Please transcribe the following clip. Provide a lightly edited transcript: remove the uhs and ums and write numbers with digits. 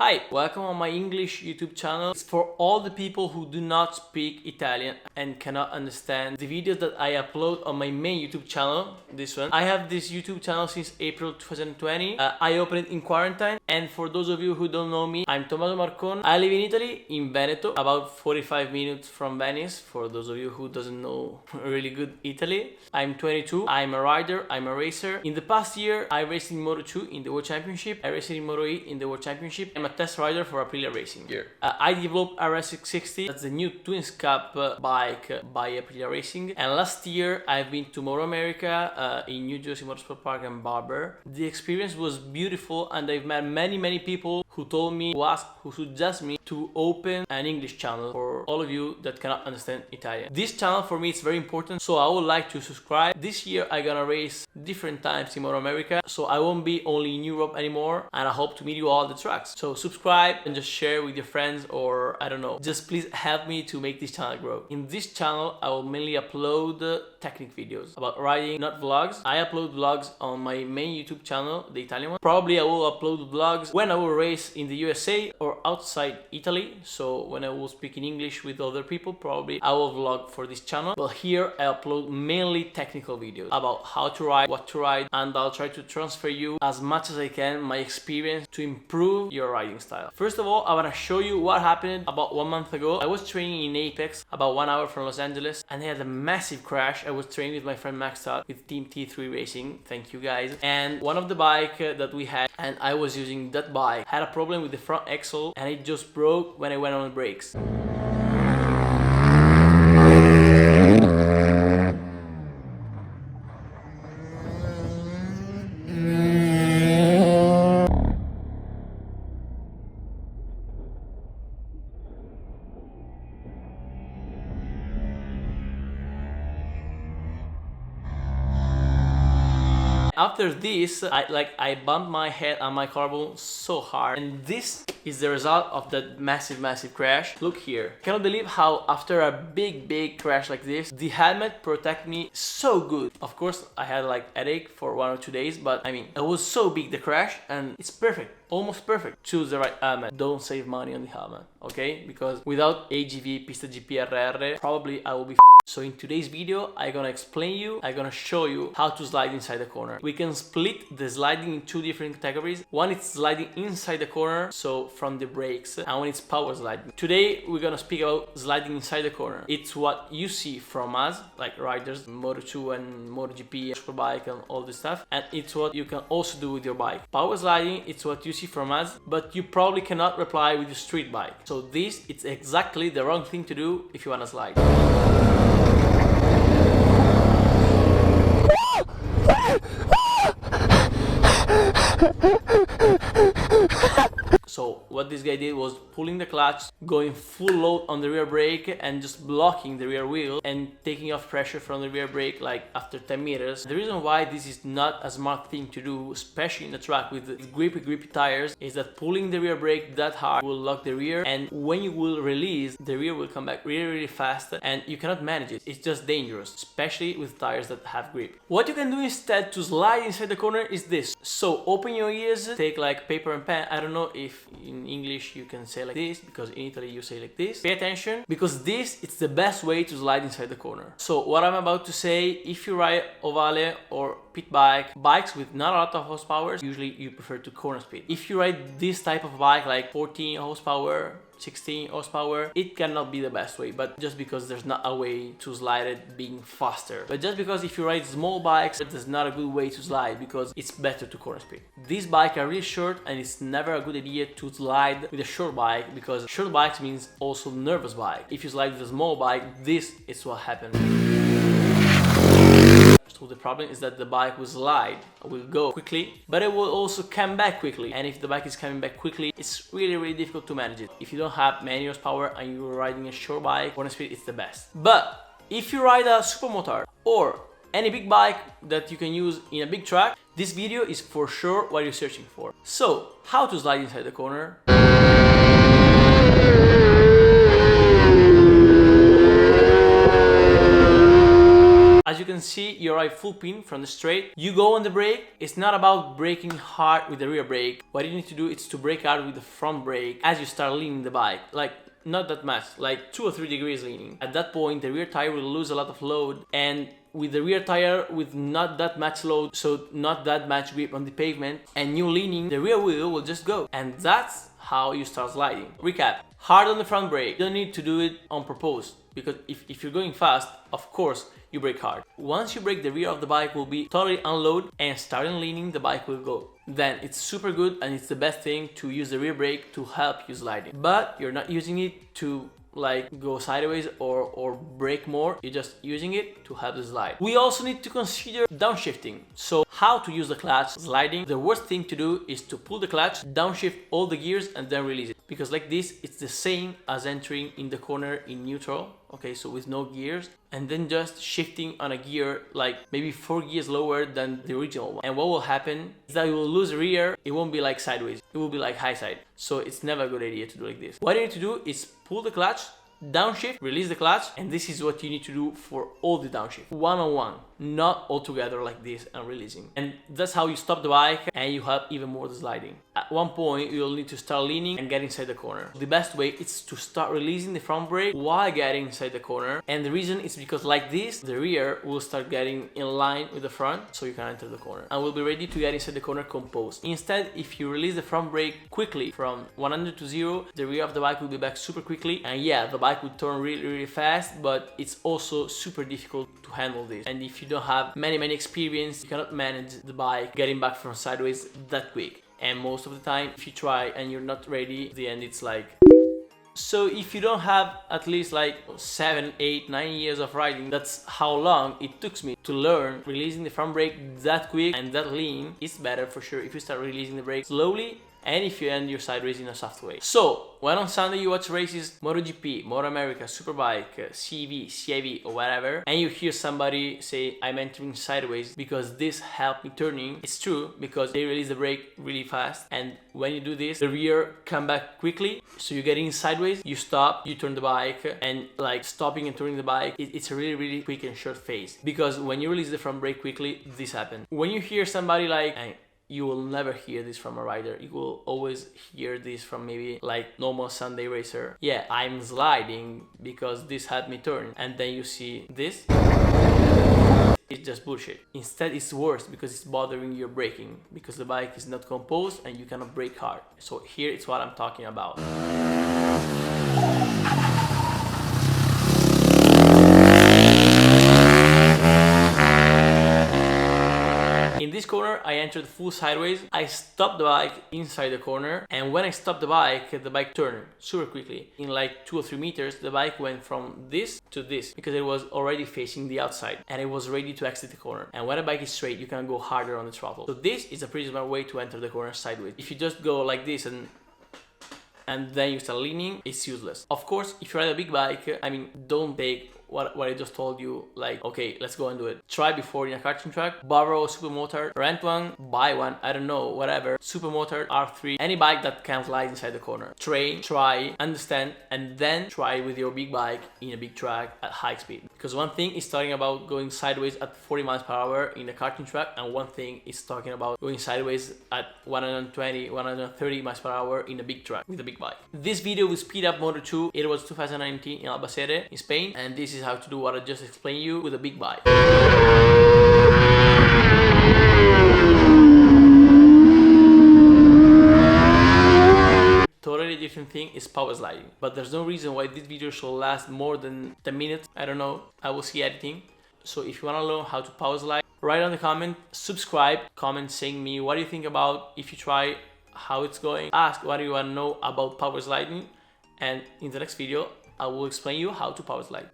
Hi, welcome on my English YouTube channel. It's for all the people who do not speak Italian and cannot understand the videos that I upload on my main YouTube channel, this one. I have this YouTube channel since April 2020. I opened it in quarantine, and for those of you who don't know me, I'm Tommaso Marcon. I live in Italy, in Veneto, about 45 minutes from Venice, for those of you who doesn't know really good Italy. I'm 22, I'm a rider, I'm a racer. In the past year, I raced in Moto2 in the World Championship. I raced in Moto E in the World Championship. I'm a test rider for Aprilia Racing here. I developed RS660, that's the new Twins Cup bike by Aprilia Racing. And last year I've been to Moto America in New Jersey Motorsport Park and Barber. The experience was beautiful, and I've met many people who told me, who suggest me to open an English channel for all of you that cannot understand Italian. This channel for me is very important, so I would like to subscribe. This year I'm gonna race different times in Moto America, so I won't be only in Europe anymore, and I hope to meet you all at the tracks. So subscribe and just share with your friends, or I don't know, just please help me to make this channel grow. In this channel I will mainly upload technique videos about riding, not vlogs. I upload vlogs on my main YouTube channel, the Italian one. Probably I will upload vlogs when I will race in the USA or outside Italy, so when I will speak in English with other people, probably I will vlog for this channel. But here I upload mainly technical videos about how to ride, what to ride, and I'll try to transfer you as much as I can my experience to improve your riding style. First of all, I want to show you what happened about 1 month ago. I was training in Apex, about 1 hour from Los Angeles, and I had a massive crash. I was training with my friend Max Todd with Team T3 Racing, thank you guys, and one of the bike that we had, and I was using that bike, had a problem with the front axle, and it just broke when I went on the brakes. After this, I bumped my head on my collarbone so hard, and this is the result of that massive crash. Look here. I cannot believe how after a big crash like this, the helmet protected me so good. Of course, I had like headache for 1 or 2 days, but I mean, it was so big, the crash, and it's perfect. Almost perfect. Choose the right helmet. Don't save money on the helmet, okay? Because without AGV Pista GPRR, probably I will be So in today's video, I'm gonna explain you, I'm gonna show you how to slide inside the corner. We can split the sliding in 2 different categories. One is sliding inside the corner, so from the brakes, and one is power sliding. Today, we're gonna speak about sliding inside the corner. It's what you see from us, like riders, Moto2 and MotoGP, Superbike and all this stuff. And it's what you can also do with your bike. Power sliding, it's what you see from us, but you probably cannot reply with your street bike. So this, it's exactly the wrong thing to do if you wanna slide. So what this guy did was pulling the clutch, going full load on the rear brake and just blocking the rear wheel and taking off pressure from the rear brake like after 10 meters. The reason why this is not a smart thing to do, especially in a track with grippy tires, is that pulling the rear brake that hard will lock the rear, and when you will release, the rear will come back really fast and you cannot manage it. It's just dangerous, especially with tires that have grip. What you can do instead to slide inside the corner is this. So open your ears, take like paper and pen. I don't know if in English you can say like this, because in Italy you say like this. Pay attention, because this it's the best way to slide inside the corner. So what I'm about to say, if you ride ovale or pit bikes with not a lot of horsepower, usually you prefer to corner speed. If you ride this type of bike like 14 horsepower, 16 horsepower, it cannot be the best way, but just because there's not a way to slide it being faster. But just because if you ride small bikes, that's not a good way to slide, because it's better to corner speed. These bikes are really short, and it's never a good idea to slide with a short bike, because short bikes means also nervous bike. If you slide with a small bike, this is what happens. So the problem is that the bike will slide, will go quickly, but it will also come back quickly. And if the bike is coming back quickly, it's really difficult to manage it. If you don't have many horsepower and you're riding a short bike, corner speed is the best. But if you ride a supermotard or any big bike that you can use in a big track, this video is for sure what you're searching for. So, how to slide inside the corner? As you can see, you arrive full pin from the straight. You go on the brake. It's not about braking hard with the rear brake. What you need to do is to brake hard with the front brake as you start leaning the bike. Like, not that much, like 2 or 3 degrees leaning. At that point, the rear tire will lose a lot of load, and with the rear tire with not that much load, so not that much grip on the pavement, and you leaning, the rear wheel will just go. And that's how you start sliding. Recap: hard on the front brake. You don't need to do it on purpose, because if you're going fast, of course you brake hard. Once you brake, the rear of the bike will be totally unload, and starting leaning, the bike will go. Then it's super good, and it's the best thing to use the rear brake to help you sliding. But you're not using it to like go sideways or brake more. You're just using it to help the slide. We also need to consider downshifting. So how to use the clutch sliding. The worst thing to do is to pull the clutch, downshift all the gears, and then release it, because like this it's the same as entering in the corner in neutral, okay, so with no gears, and then just shifting on a gear like maybe 4 gears lower than the original one. And what will happen is that you will lose rear. It won't be like sideways, it will be like high side. So it's never a good idea to do like this. What you need to do is pull the clutch, downshift, release the clutch, and this is what you need to do for all the downshift. One on one, not all together like this and releasing. And that's how you stop the bike and you help even more the sliding. At one point, you'll need to start leaning and get inside the corner. The best way is to start releasing the front brake while getting inside the corner. And the reason is because like this, the rear will start getting in line with the front, so you can enter the corner and will be ready to get inside the corner composed. Instead, if you release the front brake quickly from 100 to 0, the rear of the bike will be back super quickly, and yeah, the bike will turn really fast, but it's also super difficult to handle this. And if you don't have many experience, you cannot manage the bike getting back from sideways that quick. And most of the time, if you try and you're not ready, at the end it's like... So if you don't have at least like 7, 8, 9 years of riding, that's how long it took me to learn releasing the front brake that quick and that lean. It's better for sure if you start releasing the brake slowly, and if you end your sideways in a soft way. So, when on Sunday you watch races, MotoGP, Moto America, Superbike, CV, CIV, or whatever, and you hear somebody say, I'm entering sideways because this helped me turning, it's true, because they release the brake really fast, and when you do this, the rear come back quickly, so you're getting sideways, you stop, you turn the bike, and like stopping and turning the bike, it's a really quick and short phase. Because when you release the front brake quickly, this happens. When you hear somebody like, you will never hear this from a rider. You will always hear this from maybe like normal Sunday racer. Yeah, I'm sliding because this had me turn. And then you see this. It's just bullshit. Instead, it's worse because it's bothering your braking, because the bike is not composed and you cannot brake hard. So here it's what I'm talking about. In this corner, I entered full sideways. I stopped the bike inside the corner, and when I stopped the bike turned super quickly. In like 2 or 3 meters, the bike went from this to this because it was already facing the outside and it was ready to exit the corner. And when a bike is straight, you can go harder on the throttle. So this is a pretty smart way to enter the corner sideways. If you just go like this and then you start leaning, it's useless. Of course, if you ride a big bike, I mean, don't take what I just told you, like, okay, let's go and do it. Try before in a karting track, borrow a supermotor, rent one, buy one, I don't know, whatever. Supermotor, R3, any bike that can slide inside the corner. Train, try, understand, and then try with your big bike in a big track at high speed. Because one thing is talking about going sideways at 40 miles per hour in a karting track, and one thing is talking about going sideways at 120, 130 miles per hour in a big track with a big bike. This video will speed up Moto 2. It was 2019 in Albacete, in Spain, and this is how to do what I just explained you with a big bike. Totally different thing is power sliding, but there's no reason why this video should last more than 10 minutes. I don't know, I will see editing. So if you want to learn how to power slide, write on the comment, subscribe, comment saying me what do you think about if you try, how it's going, ask what do you want to know about power sliding, and in the next video I will explain you how to power slide.